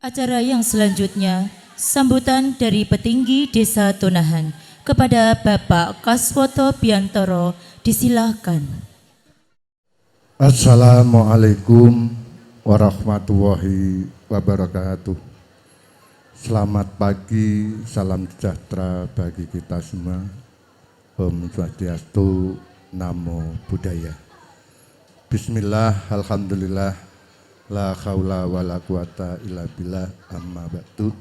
Acara yang selanjutnya, sambutan dari petinggi Desa Tonahan kepada Bapak Kaswoto Biantoro, disilahkan. Assalamualaikum warahmatullahi wabarakatuh. Selamat pagi, salam sejahtera bagi kita semua. Om Swastiastu, Namo Buddhaya. Bismillah, alhamdulillah, la haula wa la quwata illa billah, amma ba'du.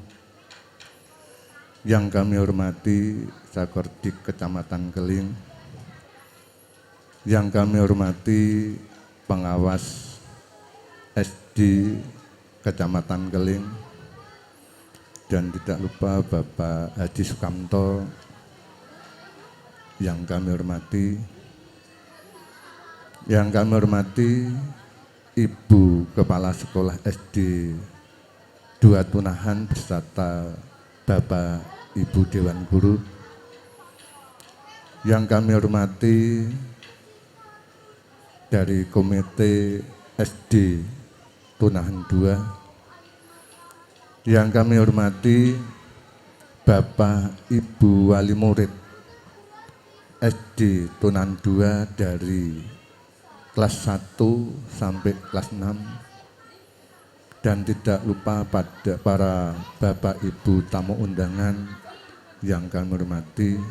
Yang kami hormati Sakordik Kecamatan Keling, yang kami hormati pengawas SD Kecamatan Keling, dan tidak lupa Bapak Haji Sukamto yang kami hormati, Ibu Kepala Sekolah SD 2 Tunahan beserta Bapak Ibu Dewan Guru, yang kami hormati dari Komite SD Tunahan 2, yang kami hormati Bapak Ibu Wali Murid SD Tunahan 2 dari kelas 1 sampai kelas 6, dan tidak lupa pada para Bapak Ibu tamu undangan yang kami hormati,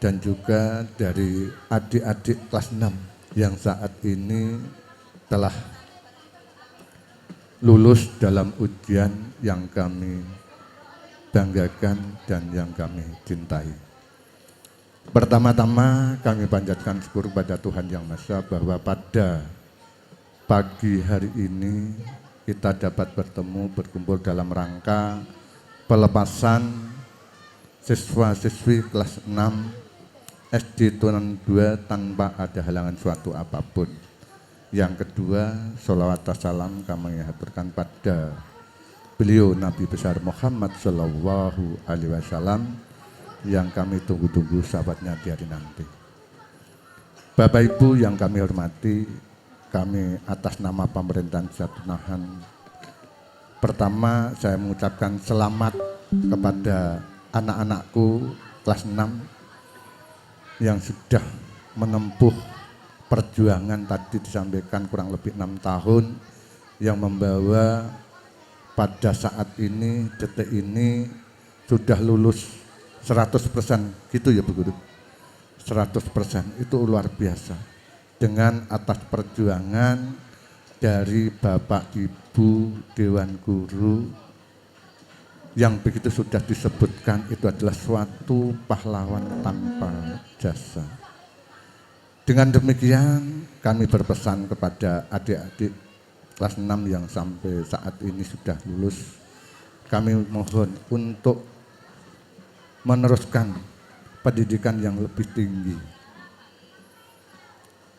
dan juga dari adik-adik kelas 6 yang saat ini telah lulus dalam ujian yang kami banggakan dan yang kami cintai. Pertama-tama kami panjatkan syukur kepada Tuhan Yang Maha Esa bahwa pada pagi hari ini kita dapat berkumpul dalam rangka pelepasan siswa-siswi kelas 6 SD Tunahan 2 tanpa ada halangan suatu apapun. Yang kedua, sholawat salam kami haturkan pada beliau Nabi besar Muhammad Sallallahu Alaihi Wasallam yang kami tunggu-tunggu sahabatnya di hari nanti. Bapak Ibu yang kami hormati, kami atas nama pemerintahan Desa Tonahan, pertama saya mengucapkan selamat kepada anak-anakku kelas 6 yang sudah menempuh perjuangan tadi disampaikan kurang lebih 6 tahun, yang membawa pada saat ini, detik ini sudah lulus 100%, gitu ya Bu Guru. 100% itu luar biasa. Dengan atas perjuangan dari Bapak Ibu Dewan Guru yang begitu sudah disebutkan, itu adalah suatu pahlawan tanpa jasa. Dengan demikian kami berpesan kepada adik-adik kelas 6 yang sampai saat ini sudah lulus, kami mohon untuk meneruskan pendidikan yang lebih tinggi,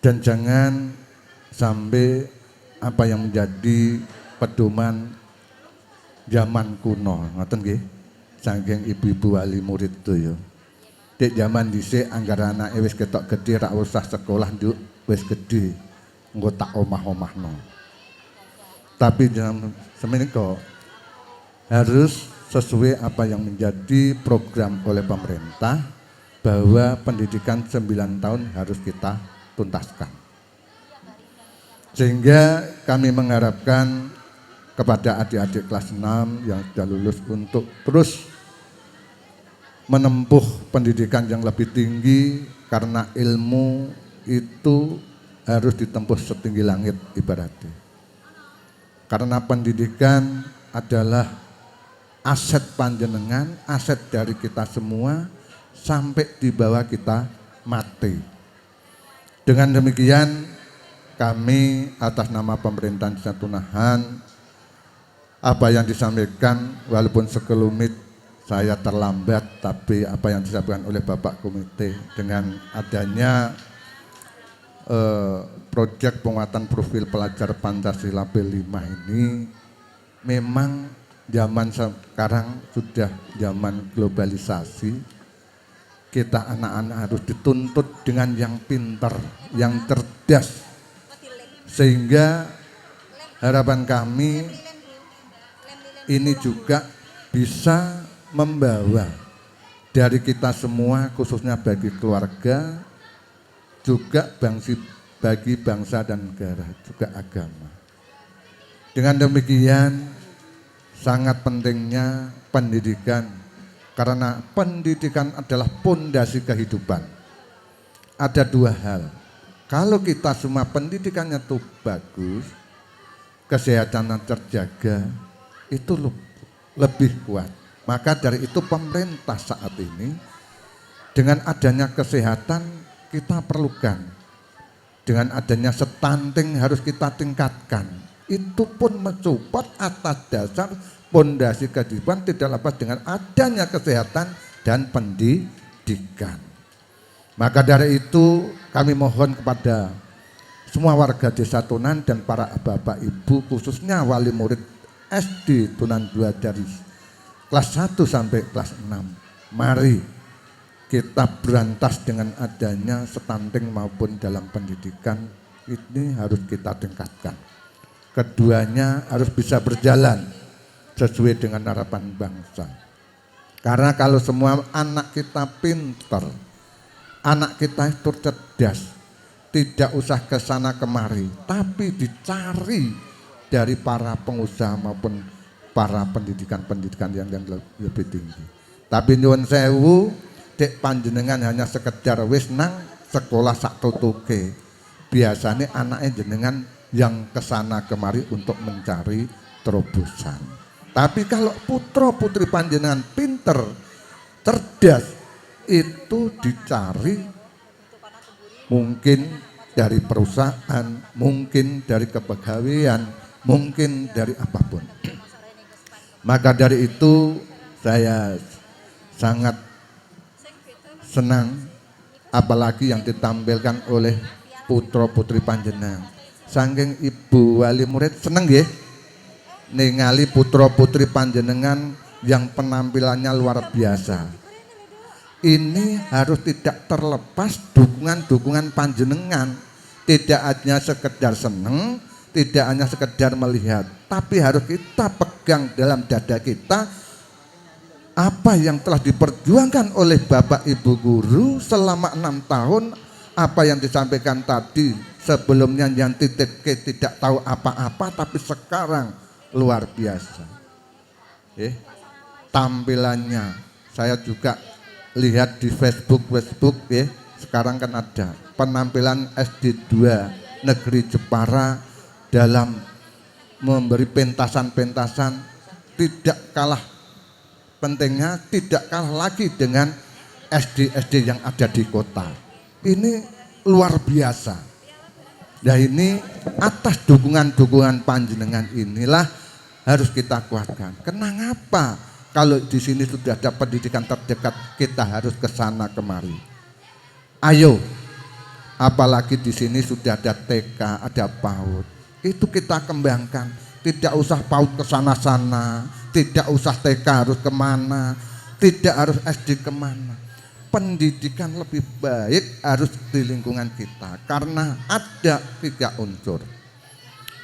dan jangan sampai apa yang menjadi pedoman zaman kuno, ngoten nggih, saking ibu-ibu wali murid itu ya. Dek zaman dhisik anggar anake wis ketok gedhe ra usah sekolah nduk, wis gedhe engko tak omah-omahno. Tapi zaman semenika harus sesuai apa yang menjadi program oleh pemerintah, bahwa pendidikan 9 tahun harus kita tuntaskan. Sehingga kami mengharapkan kepada adik-adik kelas 6 yang sudah lulus untuk terus menempuh pendidikan yang lebih tinggi, karena ilmu itu harus ditempuh setinggi langit ibaratnya. Karena pendidikan adalah aset panjenengan, aset dari kita semua sampai di bawah kita mati. Dengan demikian kami atas nama pemerintahan Desa Tonahan, apa yang disampaikan walaupun sekelumit saya terlambat, tapi apa yang disampaikan oleh Bapak Komite dengan adanya proyek penguatan profil pelajar Pancasila P5 ini, memang zaman sekarang sudah zaman globalisasi, kita anak-anak harus dituntut dengan yang pintar, yang cerdas, sehingga harapan kami ini juga bisa membawa dari kita semua, khususnya bagi keluarga, juga bagi bangsa dan negara, juga agama. Dengan demikian, sangat pentingnya pendidikan, karena pendidikan adalah pondasi kehidupan. Ada dua hal, kalau kita semua pendidikannya itu bagus, kesehatan terjaga, itu lebih kuat. Maka dari itu pemerintah saat ini dengan adanya kesehatan kita perlukan, dengan adanya stunting harus kita tingkatkan. Itu pun mensupport atas dasar pondasi kehidupan tidak lepas dengan adanya kesehatan dan pendidikan. Maka dari itu kami mohon kepada semua warga Desa Tunan dan para bapak ibu, khususnya wali murid SD Tunan 2 dari kelas 1 sampai kelas 6. Mari kita berantas dengan adanya stunting maupun dalam pendidikan, ini harus kita tingkatkan. Keduanya harus bisa berjalan sesuai dengan harapan bangsa. Karena kalau semua anak kita pintar, anak kita itu cerdas, tidak usah ke sana kemari, tapi dicari dari para pengusaha maupun para pendidikan yang lebih tinggi. Tapi nyuwun sewu, dek panjenengan hanya sekedar wis nang sekolah sak tutuke. Biasanya anaknya jenengan yang kesana kemari untuk mencari terobosan. Tapi kalau putra putri panjenengan pinter, cerdas, itu dicari mungkin dari perusahaan, mungkin dari kepegawaian, mungkin dari apapun. Maka dari itu saya sangat senang apalagi yang ditampilkan oleh putra putri panjenengan. Saking ibu wali murid seneng nggih ningali putra putri panjenengan yang penampilannya luar biasa. Ini harus tidak terlepas dukungan panjenengan. Tidak hanya sekedar seneng, tidak hanya sekedar melihat, tapi harus kita pegang dalam dada kita apa yang telah diperjuangkan oleh Bapak Ibu guru selama 6 tahun, apa yang disampaikan tadi sebelumnya yang tidak tahu apa-apa, tapi sekarang luar biasa. Tampilannya saya juga lihat di Facebook ya, sekarang kan ada penampilan SD 2 Negeri Jepara dalam memberi pentasan-pentasan, tidak kalah pentingnya, tidak kalah lagi dengan SD-SD yang ada di kota. Ini luar biasa. Nah ini atas dukungan panjenengan inilah harus kita kuatkan. Kenapa kalau di sini sudah ada pendidikan terdekat kita harus ke sana kemari. Ayo, apalagi di sini sudah ada TK, ada PAUD. Itu kita kembangkan. Tidak usah PAUD ke sana-sana, tidak usah TK harus kemana, tidak harus SD kemana. Pendidikan lebih baik harus di lingkungan kita karena ada 3 unsur.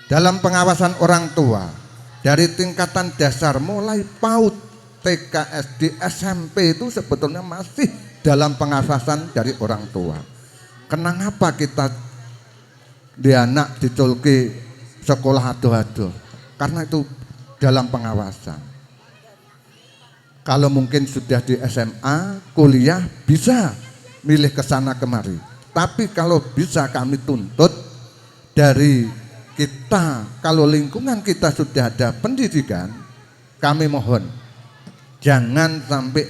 Dalam pengawasan orang tua, dari tingkatan dasar mulai PAUD, TK, SD, SMP itu sebetulnya masih dalam pengawasan dari orang tua. Kenapa kita di anak diculki sekolah ado-ado? Karena itu dalam pengawasan. Kalau mungkin sudah di SMA, kuliah bisa milih ke sana kemari. Tapi kalau bisa kami tuntut dari kita, kalau lingkungan kita sudah ada pendidikan, kami mohon jangan sampai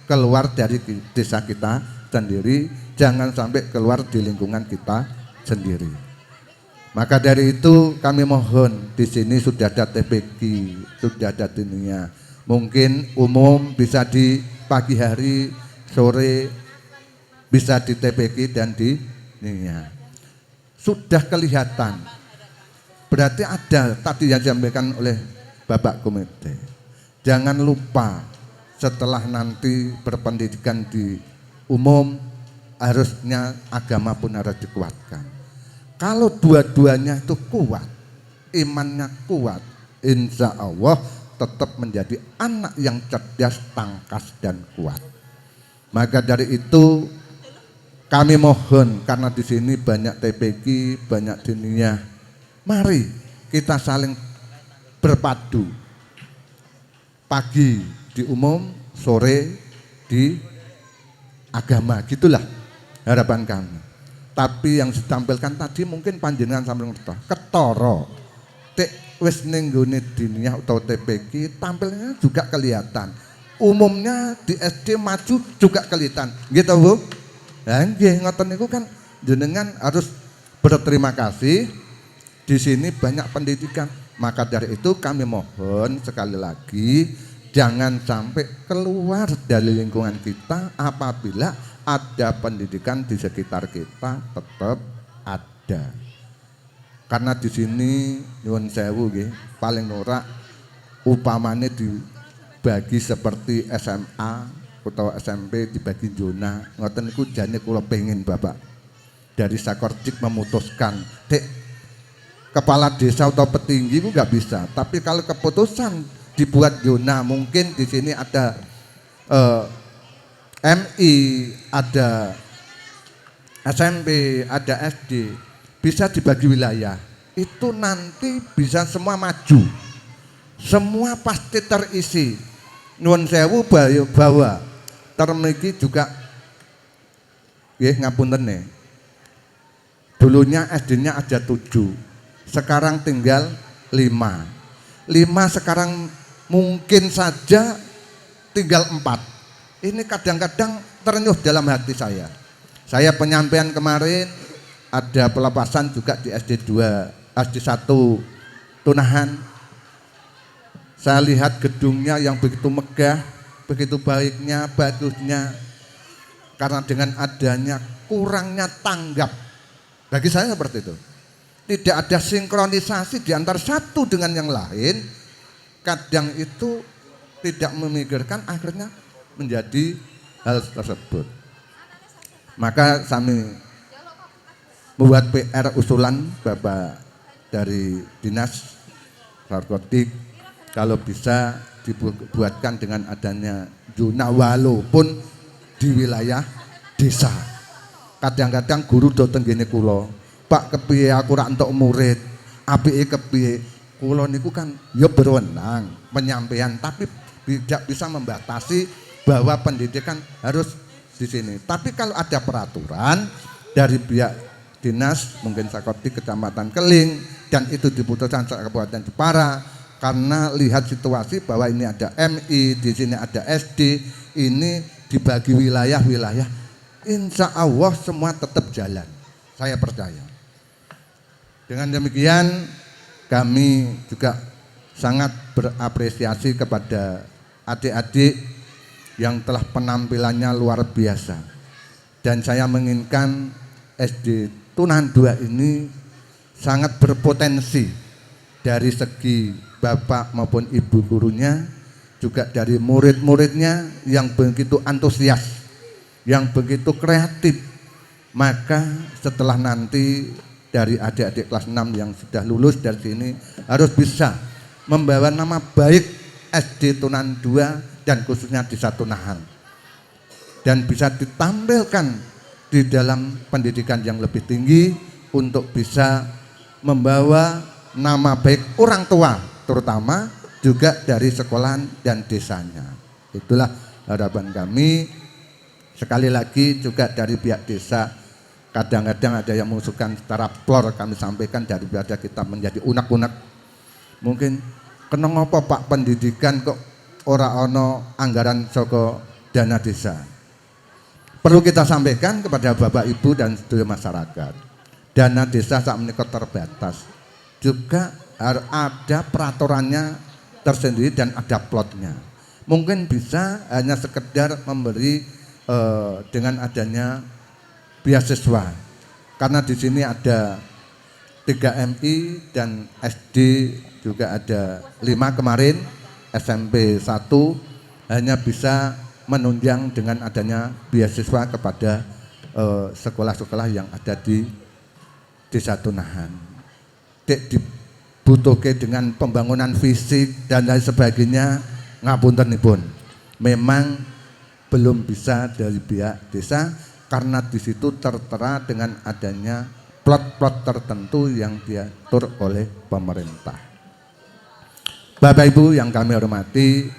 keluar dari desa kita sendiri, jangan sampai keluar di lingkungan kita sendiri. Maka dari itu kami mohon di sini sudah ada TPQ, sudah ada dunia. Mungkin umum bisa di pagi hari, sore bisa di TPQ dan di dunia. Sudah kelihatan. Berarti ada tadi yang disampaikan oleh Bapak Komite. Jangan lupa setelah nanti berpendidikan di umum harusnya agama pun harus dikuatkan. Kalau dua-duanya itu kuat, imannya kuat, insya Allah tetap menjadi anak yang cerdas, tangkas dan kuat. Maka dari itu kami mohon, karena di sini banyak TPQ, banyak diniyah, mari kita saling berpadu. Pagi di umum, sore di agama, gitulah harapan kami. Tapi yang ditampilkan tadi mungkin panjenengan sambil ngerti, ketoro, tek wis ning nggone diniyah atau TPQ tampilnya juga kelihatan. Umumnya di SD maju juga kelihatan, gitu Bu. Nah, nggih ngoten niku kan jenengan harus berterima kasih. Di sini banyak pendidikan. Maka dari itu kami mohon sekali lagi jangan sampai keluar dari lingkungan kita apabila ada pendidikan di sekitar kita tetap ada. Karena di sini nyuwun sewu nggih, paling ora upamane dibagi seperti SMA atau SMP dibagi zona, ngoten niku jane kula pengin Bapak dari Sakordik memutuskan, Dek, kepala desa atau petinggi itu nggak bisa. Tapi kalau keputusan dibuat zona, mungkin di sini ada MI, ada SMP, ada SD, bisa dibagi wilayah. Itu nanti bisa semua maju, semua pasti terisi. Nuwun sewu bahwa termiki juga, ngapunten nih. Dulunya SD-nya ada 7. Sekarang tinggal 5 sekarang mungkin saja tinggal 4. Ini kadang-kadang terenyuh dalam hati saya. Saya penyampaian kemarin ada pelepasan juga di SD 1 Tunahan. Saya lihat gedungnya yang begitu megah, begitu baiknya, bagusnya. Karena dengan adanya kurangnya tanggap, bagi saya seperti itu. Tidak ada sinkronisasi di antara satu dengan yang lain, kadang itu tidak memikirkan akhirnya menjadi hal tersebut. Maka kami membuat PR usulan Bapak dari Dinas Narkotik, kalau bisa dibuatkan dengan adanya zona walaupun di wilayah desa. Kadang-kadang guru do tenggene kula, Pak kepiye aku rak entuk murid, apike kepiye? Kula niku kan ya berwenang penyampaian, tapi tidak bisa membatasi bahwa pendidikan harus di sini. Tapi kalau ada peraturan dari pihak dinas, mungkin Sakordik Kecamatan Keling, dan itu diputuskan Kabupaten Jepara, karena lihat situasi bahwa ini ada MI, di sini ada SD, ini dibagi wilayah-wilayah, insya Allah semua tetap jalan. Saya percaya. Dengan demikian kami juga sangat berapresiasi kepada adik-adik yang telah penampilannya luar biasa. Dan saya menginginkan SD Tunahan 2 ini sangat berpotensi dari segi bapak maupun ibu gurunya, juga dari murid-muridnya yang begitu antusias, yang begitu kreatif. Maka setelah nanti dari adik-adik kelas 6 yang sudah lulus dari sini harus bisa membawa nama baik SD Tunahan 2 dan khususnya Desa Tunahan, dan bisa ditampilkan di dalam pendidikan yang lebih tinggi untuk bisa membawa nama baik orang tua, terutama juga dari sekolahan dan desanya. Itulah harapan kami. Sekali lagi juga dari pihak desa, kadang-kadang ada yang mengusulkan secara plor, kami sampaikan daripada kita menjadi unek-unek. Mungkin kena ngopo Pak pendidikan kok ora ono anggaran saka dana desa. Perlu kita sampaikan kepada Bapak Ibu dan seluruh masyarakat. Dana desa saat menikah terbatas. Juga harus ada peraturannya tersendiri dan ada plotnya. Mungkin bisa hanya sekedar memberi dengan adanya beasiswa, karena di sini ada 3 MI dan SD juga ada 5 kemarin, SMP 1 hanya bisa menunjang dengan adanya beasiswa kepada sekolah-sekolah yang ada di Desa Tunahan. Dek butuhke dengan pembangunan fisik dan lain sebagainya, ngapuntenipun. Memang belum bisa dari pihak desa karena di situ tertera dengan adanya plot-plot tertentu yang diatur oleh pemerintah. Bapak Ibu yang kami hormati,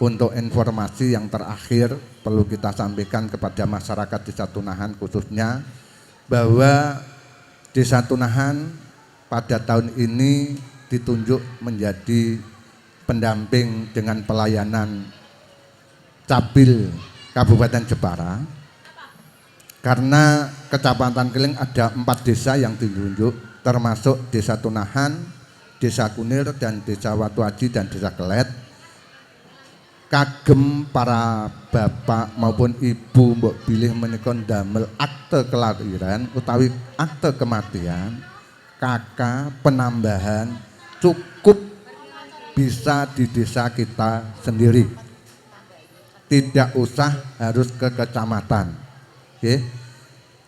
untuk informasi yang terakhir perlu kita sampaikan kepada masyarakat Desa Tunahan khususnya bahwa Desa Tunahan pada tahun ini ditunjuk menjadi pendamping dengan pelayanan Capil Kabupaten Jepara. Karena Kecamatan Keling ada 4 desa yang ditunjuk, termasuk Desa Tunahan, Desa Kunir, dan Desa Watu Aji dan Desa Kelet. Kagem para bapak maupun ibu mbok bilih menika ndamel akte kelahiran utawi akte kematian, KK penambahan cukup bisa di desa kita sendiri. Tidak usah harus ke kecamatan. Nggih.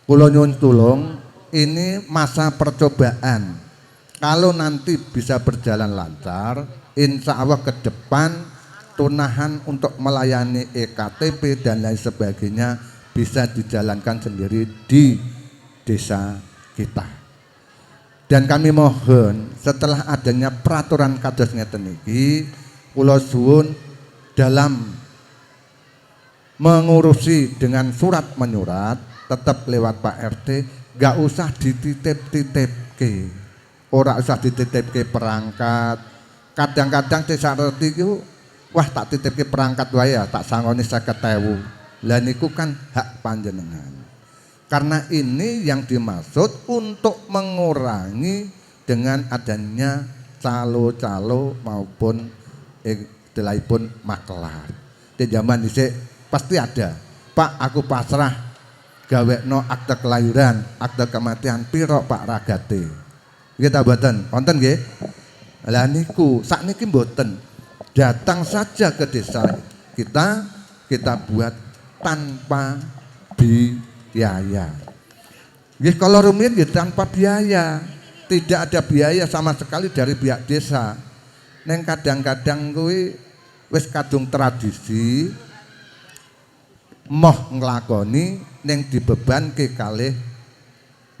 Kula nyuwun tulung, ini masa percobaan. Kalau nanti bisa berjalan lancar, insya Allah ke depan Tunahan untuk melayani EKTP dan lain sebagainya bisa dijalankan sendiri di desa kita. Dan kami mohon setelah adanya peraturan kados ngeten iki, kula suwun dalam mengurusi dengan surat menyurat tetap lewat Pak RT, gak usah dititip-titipke. Ora usah dititipke perangkat. Kadang-kadang desa RT itu wah tak titipke perangkat wae ya, tak sangoni 50.000. Lah niku kan hak panjenengan. Karena ini yang dimaksud untuk mengurangi dengan adanya calo-calo maupun istilahipun maklar. Di zaman dhisik pasti ada. Pak, aku pasrah gawekno akte kelahiran, akte kematian piro Pak ragate. Nggih ta mboten? Wonten nggih? Lah niku sakniki mboten. Datang saja ke desa kita buat tanpa biaya. Nggih kalau rumiyin nggih tanpa biaya. Tidak ada biaya sama sekali dari pihak desa. Neng kadang-kadang kuwi wis kadung tradisi moh nglakoni ning dibebanke kalih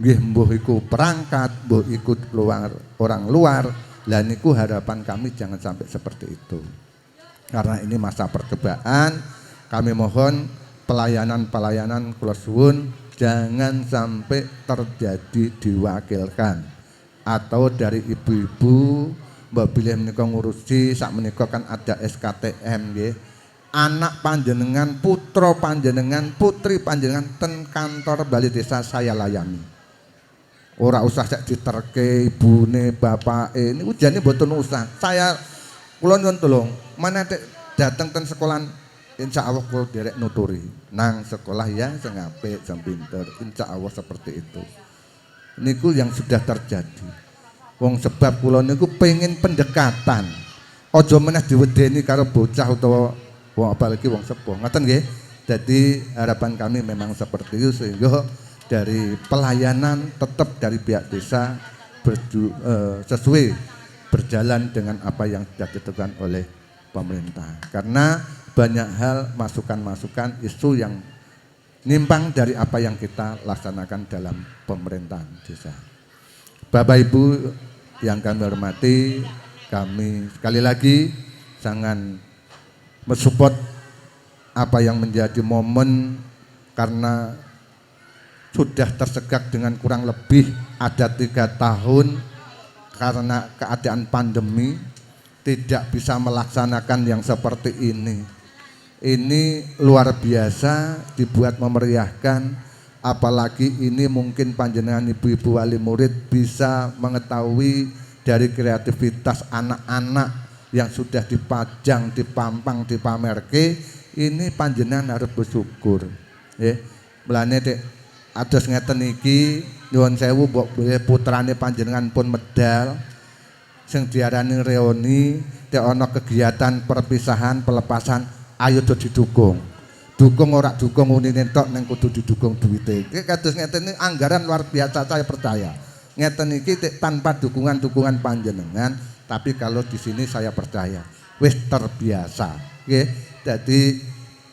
nggih mbuh iku perangkat, mbuh ikut orang luar. Lah niku harapan kami jangan sampai seperti itu. Karena ini masa percobaan, kami mohon pelayanan-pelayanan kula suwun jangan sampai terjadi diwakilkan atau dari ibu-ibu mbak bilih menika ngurusi sak menika kan ada SKTM nggih. Anak panjenengan, putra panjenengan, putri panjenengan ten kantor Balai Desa saya layani. Ora usah sak diterke ibune bapake niku jane mboten usah. Saya kula nyuwun tulung, mana dateng ten sekolahan insyaallah kula derek nuturi. Nang sekolah ya sing apik, sing pinter, insyaallah seperti itu. Niku yang sudah terjadi. Wong sebab kula niku pengen pendekatan. Aja meneh diwedeni karo bocah utawa wong apalagi wong sepuh. Ngoten nggih. Jadi harapan kami memang seperti itu sehingga dari pelayanan tetap dari pihak desa sesuai berjalan dengan apa yang sudah ditentukan oleh pemerintah. Karena banyak hal masukan-masukan isu yang nimpang dari apa yang kita laksanakan dalam pemerintahan desa. Bapak Ibu yang kami hormati, kami sekali lagi sangat mensupport apa yang menjadi momen karena sudah tersegak dengan kurang lebih ada 3 tahun karena keadaan pandemi tidak bisa melaksanakan yang seperti ini. Ini luar biasa dibuat memeriahkan, apalagi ini mungkin panjenengan ibu-ibu wali murid bisa mengetahui dari kreativitas anak-anak yang sudah dipajang, dipampang, dipamerke. Ini panjenengan harus bersyukur. Mulane ados ngeten iki nyuwun sewu mbok putrane panjenengan pun medal sing diarani reoni nek ana kegiatan perpisahan pelepasan ayo do didukung. Dukung ora dukung unine tok ning kudu didukung duwite. Iki kados ngeten iki anggaran luar biasa saya percaya. ngeten iki tanpa dukungan panjenengan, tapi kalau di sini saya percaya wis terbiasa, nggih. Jadi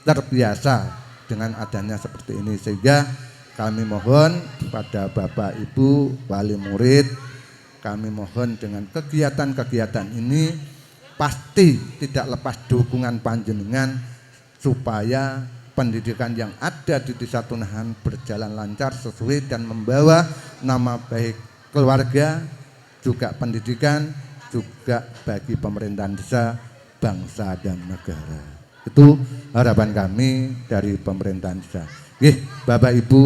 terbiasa dengan adanya seperti ini, sehingga kami mohon kepada Bapak Ibu wali murid, kami mohon dengan kegiatan-kegiatan ini pasti tidak lepas dukungan panjenengan supaya pendidikan yang ada di Desa Tunahan berjalan lancar sesuai dan membawa nama baik keluarga, juga pendidikan, juga bagi pemerintahan desa, bangsa dan negara. Itu harapan kami dari pemerintahan desa. Nggih, Bapak Ibu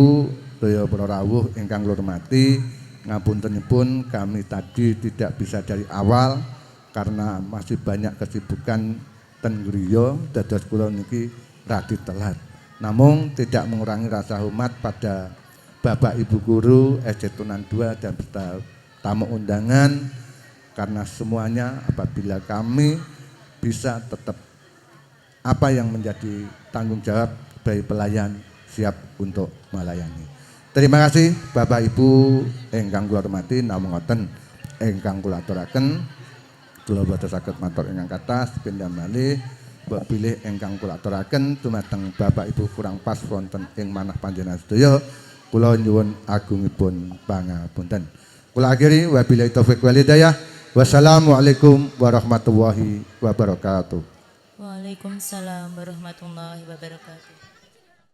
sedaya para rawuh ingkang kula hormati, ngapuntenipun kami tadi tidak bisa dari awal karena masih banyak kesibukan ten griya, dados kula niki radi telat. Namun tidak mengurangi rasa hormat pada Bapak Ibu guru SD Tunahan 2 dan tamu undangan, karena semuanya apabila kami bisa tetap apa yang menjadi tanggung jawab bagi pelayan siap untuk melayani. Terima kasih Bapak Ibu ingkang kula hormati, namung ngoten ingkang kula aturaken. Kula boten saged matur ingkang kathah sepindhah malih mbok bilih ingkang kula aturaken dumateng Bapak Ibu kurang pas wonten ing manah panjenengan sedaya. Kula nyuwun agungipun pangapunten. Kula akhiri wabillahi taufik wal hidayah. Wassalamualaikum warahmatullahi wabarakatuh. Waalaikumsalam warahmatullahi wabarakatuh.